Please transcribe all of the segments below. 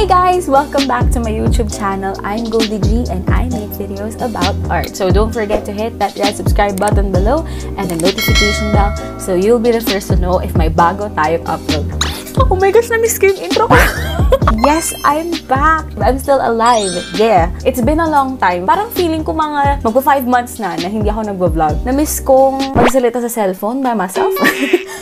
Hey guys! Welcome back to my YouTube channel. I'm Goldie G and I make videos about art. So don't forget to hit that red subscribe button below and the notification bell so you'll be the first to know if may bago tayong upload. Oh my gosh, na-miss ko yung intro ko. Yes, I'm back. I'm still alive. Yeah. It's been a long time. Parang feeling ko mga magpa 5 months na hindi ako nagvo-vlog. Na-miss kong magsalita sa cellphone by myself.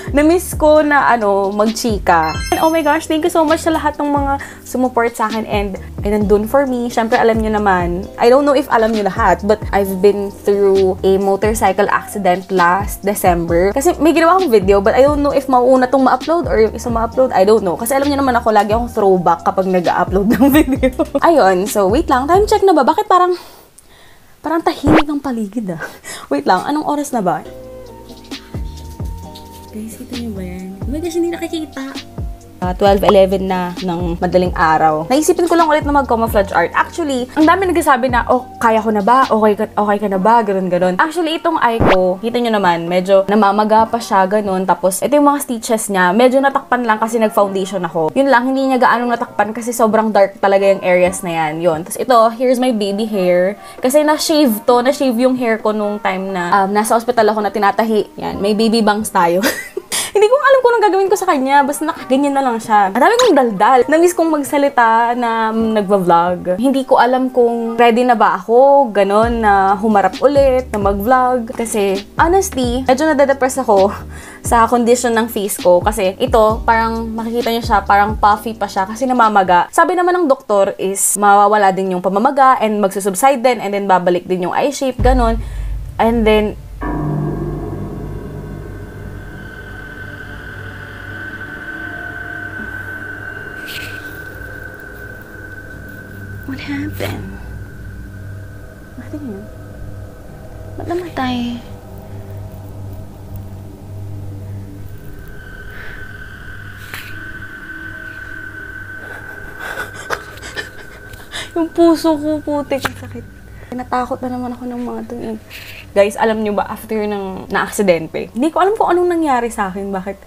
Na-miss ko na magchika. And oh my gosh, thank you so much sa lahat ng mga sumuport sa akin and nandun for me. Syempre, alam nyo naman, I don't know if alam nyo lahat, but I've been through a motorcycle accident last December. Kasi may ginawa akong video, but I don't know if mauuna tong ma-upload or yung isa ma-upload. I don't know. Kasi alam nyo naman ako, lagi akong throwback kapag nag-upload ng video. Ayun, so wait lang. Time check na ba? Bakit parang tahimik ang paligid ah? Wait lang, anong oras na ba? Guys, kita nyo ba yan? Oh my gosh, hindi nakikita. 12:11 na ng madaling araw. Naisipin ko lang ulit na mag-camouflage art. Actually, ang dami nagsasabi na, oh, kaya ko na ba? Okay ka na ba? Ganon. Actually, itong eye ko, kita nyo naman, medyo namamaga pa siya, ganon. Tapos, ito yung mga stitches niya. Medyo natakpan lang kasi nag-foundation ako. Yun lang, hindi niya gaanong natakpan kasi sobrang dark talaga yung areas na yan. Yun. Tapos ito, here's my baby hair. Kasi na-shave yung hair ko nung time na nasa hospital ako na tinatahi. Yan, may baby bangs tayo. Hindi ko alam kung anong gagawin ko sa kanya. Basta nakaganyan na lang siya. Ang dami kong daldal. Na-miss kong magsalita na nagva-vlog. Hindi ko alam kung ready na ba ako, ganon, na humarap ulit, na mag-vlog. Kasi, honestly, medyo nade-depress ako sa condition ng face ko. Kasi ito, parang makikita niyo siya, parang puffy pa siya kasi namamaga. Sabi naman ng doktor is mawawala din yung pamamaga and magsusubside din and then babalik din yung eye shape, ganon. And then, what happened? Nothing yun. Ba't namatay? Yung puso ko, putik. Sakit. Natakot na naman ako ng mga ito. Guys, alam nyo ba, after ng na-aksidente, hindi ko alam kung anong nangyari sa akin. Bakit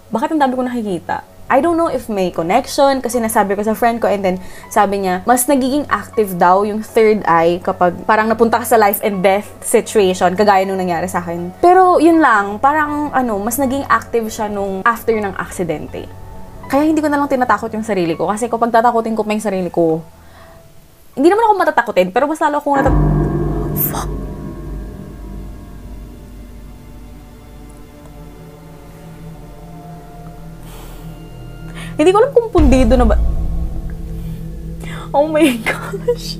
ang dami ko nakikita? I don't know if may connection kasi nasabi ko sa friend ko and then sabi niya, mas nagiging active daw yung third eye kapag parang napunta ka sa life and death situation, kagaya nung nangyari sa akin. Pero yun lang, parang mas naging active siya nung after ng aksidente. Kaya hindi ko na lang tinatakot yung sarili ko kasi kapag tatakutin ko pa yung sarili ko, hindi naman ako matatakutin, pero mas lalo akong fuck. Hindi ko alam kung pundido na ba. Oh my gosh.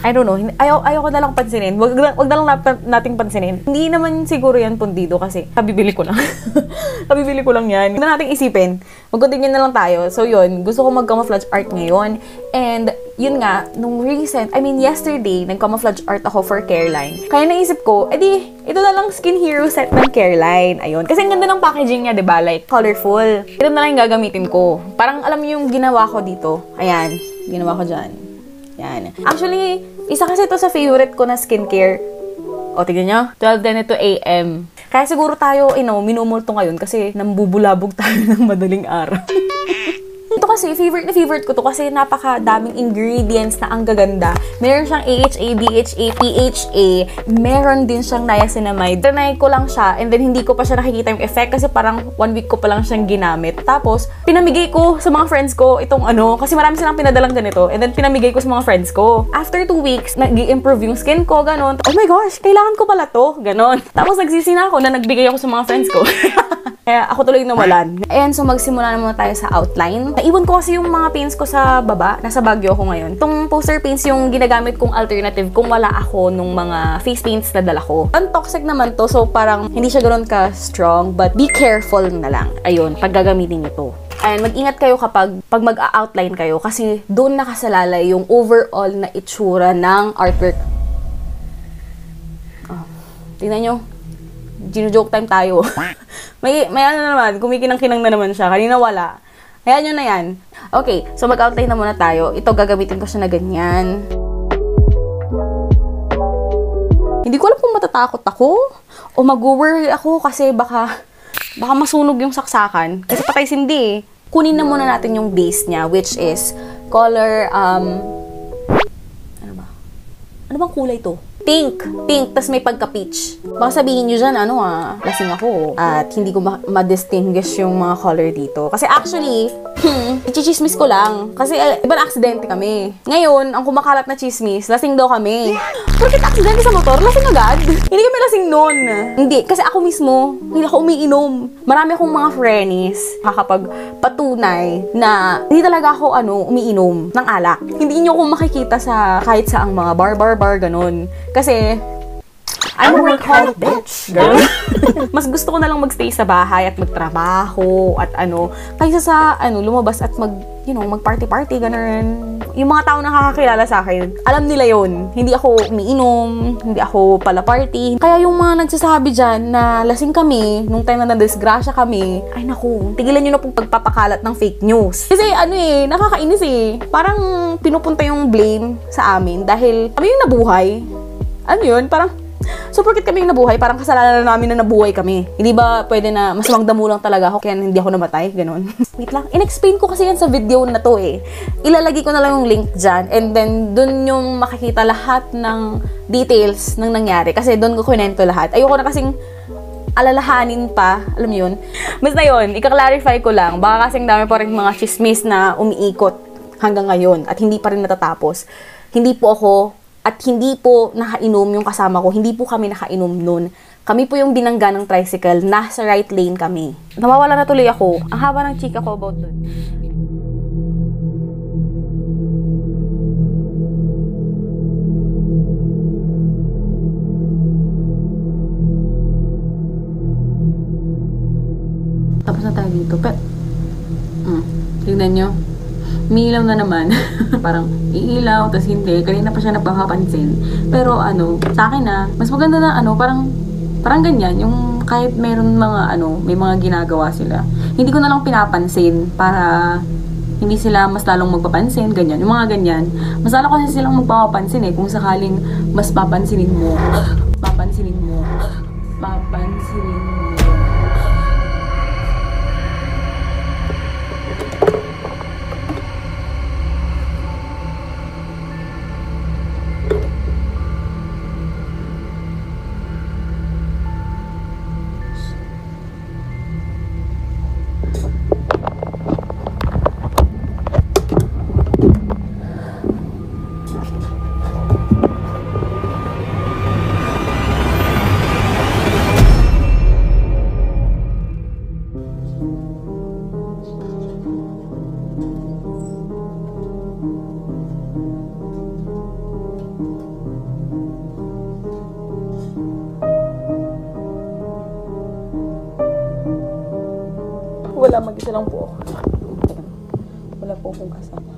I don't know. Ayoko na lang pansinin. Wag na lang nating pansinin. Hindi naman siguro yan pundido kasi kabibili ko lang. Kabibili ko lang yan. Hindi na nating isipin. Mag-continue na lang tayo. So yun, gusto ko mag-camouflage art ngayon. And yun nga, yesterday, nag-camouflage art ako for Careline. Kaya naisip ko, ito na lang Skin Hero set ng Careline. Ayun. Kasi ang ganda ng packaging niya, diba? Like, colorful. Ito na lang yung gagamitin ko. Parang alam niyo yung ginawa ko dito. Ayan. Ginawa ko dyan. Yan. Actually, isa kasi ito sa favorite ko na skincare. O, tignan nyo. 12:02 AM. Kaya siguro tayo, minumulto ngayon kasi nambubulabog tayo ng madaling araw. Ito kasi, favorite ko to kasi napakadaming ingredients na ang gaganda. Meron siyang AHA, BHA, PHA. Meron din siyang niacinamide. Trinay ko lang siya and then hindi ko pa siya nakikita yung effect kasi parang 1 week ko pa lang siyang ginamit. Tapos, pinamigay ko sa mga friends ko itong kasi marami silang pinadalang ganito and then pinamigay ko sa mga friends ko. After 2 weeks, nag-i-improve yung skin ko, ganon. Oh my gosh, kailangan ko pala to, ganon. Tapos nagsisi na ako na nagbigay ako sa mga friends ko. Kaya ako tuloy nawalan. And so magsimula na muna tayo sa outline. Naiwan ko kasi yung mga paints ko sa baba. Nasa Baguio ako ngayon. Itong poster paints yung ginagamit kong alternative kung wala ako nung mga face paints na dala ko. Untoxic naman to. So parang hindi siya ganoon ka-strong. But be careful na lang. Ayun, pag gagamitin nyo to. And mag-ingat kayo kapag mag-outline kayo. Kasi doon nakasalalay yung overall na itsura ng artwork. Oh, tingnan nyo. Gino-joke time tayo. may naman, kumikinang-kinang na naman siya. Kanina wala. Hayaan nyo na yan. Okay, so mag-outline na muna tayo. Ito, gagamitin ko siya na ganyan. Hindi ko alam kung matatakot ako o mag-worry ako kasi baka baka masunog yung saksakan. Kasi patay sindi eh. Kunin na muna natin yung base niya, which is color, ano ba? Ano bang kulay to? Pink, tas may pagka-peach. Baka sabihin nyo dyan, lasing ako. At hindi ko ma-distinguish yung mga color dito. Kasi actually, i-chismis ko lang. Kasi iba na aksidente kami. Ngayon, ang kumakalat na chismis, lasing daw kami. Bakit aksidente sa motor? Lasing agad? Hindi kami lasing nun. Hindi, kasi ako mismo, hindi ako umiinom. Marami akong mga friends, patunay na hindi talaga ako, umiinom ng alak. Hindi nyo ako makikita sa kahit saang mga bar, ganun. Kasi, I'm a workaholic bitch. Mas gusto ko na lang magstay sa bahay at magtrabaho at kaysa sa lumabas at mag-party-party, ganun. Yung mga tao na nakakakilala sa akin, alam nila yon. Hindi ako umiinom, hindi ako pala party. Kaya yung mga nagsasabi dyan na lasing kami, nung time na nadisgrasya kami, ay naku, tigilan nyo na pong pagpapakalat ng fake news. Kasi nakakainis eh. Parang pinupunta yung blame sa amin dahil kami yung nabuhay. Ano yun? Parang, so porket kami yung nabuhay, parang kasalanan na namin na nabuhay kami. Hindi ba pwede na mas magdamo lang talaga ako kaya hindi ako namatay? Ganon. Wait lang. In-explain ko kasi yan sa video na to eh. Ilalagay ko na lang yung link dyan and then dun yung makikita lahat ng details ng nangyari. Kasi dun ko kunento lahat. Ayoko na kasing alalahanin pa. Alam mo yun? Basta yun, ika-clarify ko lang. Baka kasing dami pa rin mga chismis na umiikot hanggang ngayon at hindi pa rin natatapos. Hindi po ako at hindi po nakainom yung kasama ko. Hindi po kami nakainom nun. Kami po yung binangga ng tricycle. Nasa right lane kami. Nawawala na tuloy ako. Ang haba ng chika ko about dun. Tapos na tayo dito. Tignan nyo. Umiilaw na naman. Parang iilaw, tas hindi. Kanina pa siya nagpapapansin. Pero sa akin mas maganda na parang ganyan. Yung kahit meron mga may mga ginagawa sila. Hindi ko na lang pinapansin para hindi sila mas lalong magpapansin, ganyan. Yung mga ganyan. Mas lalo kasi silang magpapansin eh. Kung sakaling mas papansinin mo. Papansinin mo. Wala, mag-isa lang po ako. Wala po akong kasama.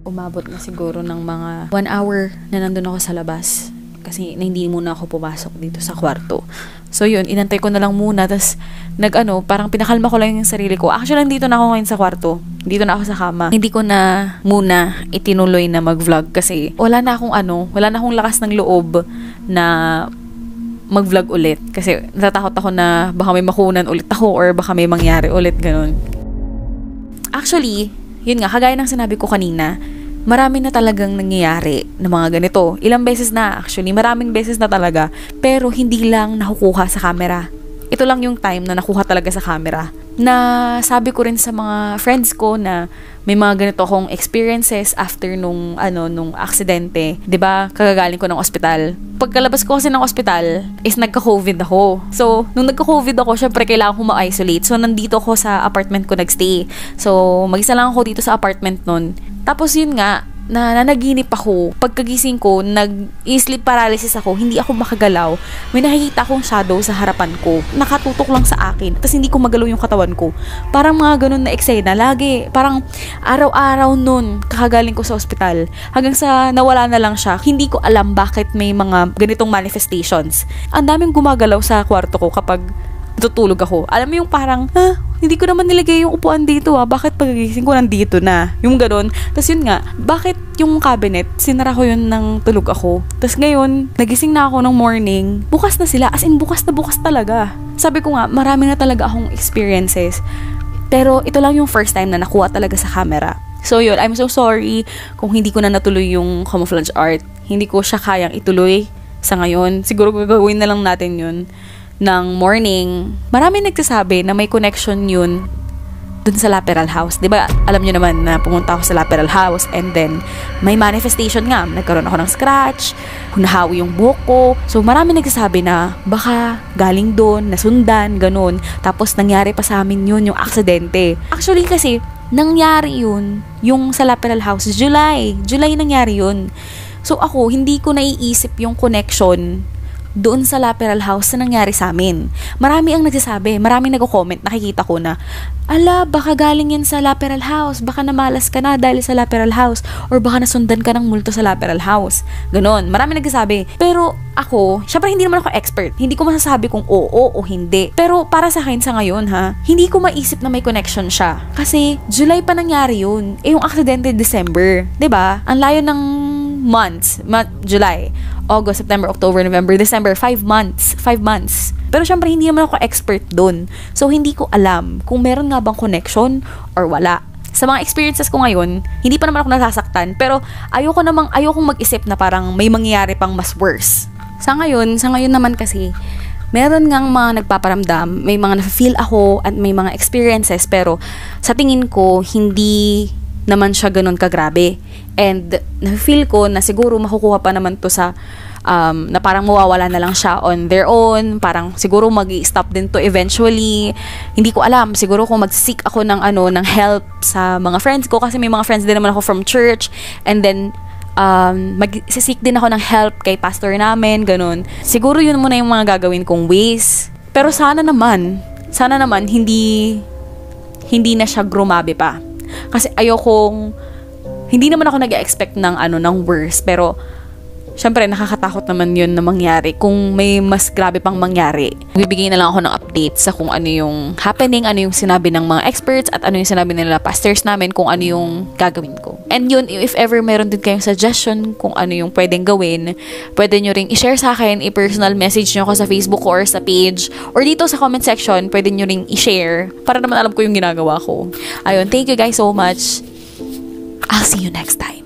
Umabot na siguro ng mga 1 hour na nandun ako sa labas. Kasi hindi muna ako pumasok dito sa kwarto. So yun, inantay ko na lang muna. Tapos parang pinakalma ko lang yung sarili ko. Actually, nandito na ako ngayon sa kwarto. Dito na ako sa kama. Hindi ko na muna itinuloy na mag-vlog kasi wala na akong lakas ng loob na mag-vlog ulit. Kasi natatakot ako na baka may makunan ulit ako or baka may mangyari ulit, ganun. Actually, yun nga, kagaya ng sinabi ko kanina, marami na talagang nangyayari na mga ganito. Ilang beses na, actually, maraming beses na talaga. Pero hindi lang nakukuha sa camera. Ito lang yung time na nakuha talaga sa camera. Na sabi ko rin sa mga friends ko na may mga ganito akong experiences after nung aksidente. 'Di ba? Kagagaling ko ng ospital. Pagkalabas ko kasi ng ospital is nagka-COVID ako. So, nung nagka-COVID ako, syempre kailangan ko ma-isolate. So, nandito ako sa apartment ko nagstay. So, mag-isa lang ako dito sa apartment nun. Tapos yun nga, nanaginip ako. Pagkagising ko, nag-sleep paralysis ako. Hindi ako makagalaw. May nakikita akong shadow sa harapan ko. Nakatutok lang sa akin. Tapos hindi ko magalaw yung katawan ko. Parang mga ganun na eksena. Lagi, parang araw-araw nun, kakagaling ko sa ospital. Hanggang sa nawala na lang siya. Hindi ko alam bakit may mga ganitong manifestations. Ang daming gumagalaw sa kwarto ko kapag tutulog ako. Alam mo yung parang, hindi ko naman nilagay yung upuan dito bakit pagigising ko nandito na? Yung ganon. Tapos yun nga, bakit yung cabinet, sinara ko yun ng tulog ako. Tapos ngayon, nagising na ako ng morning, bukas na sila, as in bukas na bukas talaga. Sabi ko nga, marami na talaga akong experiences. Pero ito lang yung first time na nakuha talaga sa camera. So yun, I'm so sorry kung hindi ko na natuloy yung camouflage art. Hindi ko siya kayang ituloy sa ngayon. Siguro gagawin na lang natin yun ng morning. Marami nagsasabi na may connection yun dun sa Laperal House. Diba, alam nyo naman na pumunta ako sa Laperal House and then may manifestation nga. Nagkaroon ako ng scratch, nahawi yung buhok ko. So, marami nagsasabi na baka galing doon, nasundan, ganun. Tapos, nangyari pa sa amin yun, yung aksidente. Actually, kasi, nangyari yun, yung sa Laperal House, July nangyari yun. So, ako, hindi ko naiisip yung connection doon sa Laperal House na nangyari sa amin. Marami ang nagsasabi, maraming nagko-comment, nakikita ko na, ala, baka galing yan sa Laperal House, baka namalas ka na dahil sa Laperal House, or baka nasundan ka ng multo sa Laperal House. Ganon, marami nagsasabi. Pero ako, syempre hindi naman ako expert, hindi ko masasabi kung oo o hindi. Pero para sa akin sa ngayon hindi ko maisip na may connection siya. Kasi July pa nangyari yun. Yung aksidente December, 'di ba? Ang layo ng months, July, August, September, October, November, December, 5 months. Pero syempre, hindi naman ako expert dun. So, hindi ko alam kung meron nga bang connection or wala. Sa mga experiences ko ngayon, hindi pa naman ako nasasaktan, pero ayokong mag-isip na parang may mangyayari pang mas worse. Sa ngayon naman kasi, meron ngang mga nagpaparamdam, may mga na-feel ako at may mga experiences, pero sa tingin ko, hindi naman siya ganun kagrabe. And na-feel ko na siguro makukuha pa naman to sa na parang mawawala na lang siya on their own, parang siguro mag-i-stop din to eventually. Hindi ko alam, siguro kung mag-seek ako ng help sa mga friends ko, kasi may mga friends din naman ako from church, and then mag-seek din ako ng help kay pastor namin, ganun. Siguro yun muna yung mga gagawin kong ways. Pero sana naman hindi na siya grumabe pa. Kasi hindi naman ako nag-expect ng worse, pero syempre nakakatakot naman yun na mangyari kung may mas grabe pang mangyari. Bibigay na lang ako ng update sa kung ano yung happening, ano yung sinabi ng mga experts, at ano yung sinabi nila pastors namin, kung ano yung gagawin ko. And yun, if ever meron din kayong suggestion kung ano yung pwedeng gawin, pwede nyo ring i-share sa akin, i-personal message nyo ako sa Facebook or sa page, or dito sa comment section, pwede nyo ring i-share para naman alam ko yung ginagawa ko. Ayun, thank you guys so much. I'll see you next time.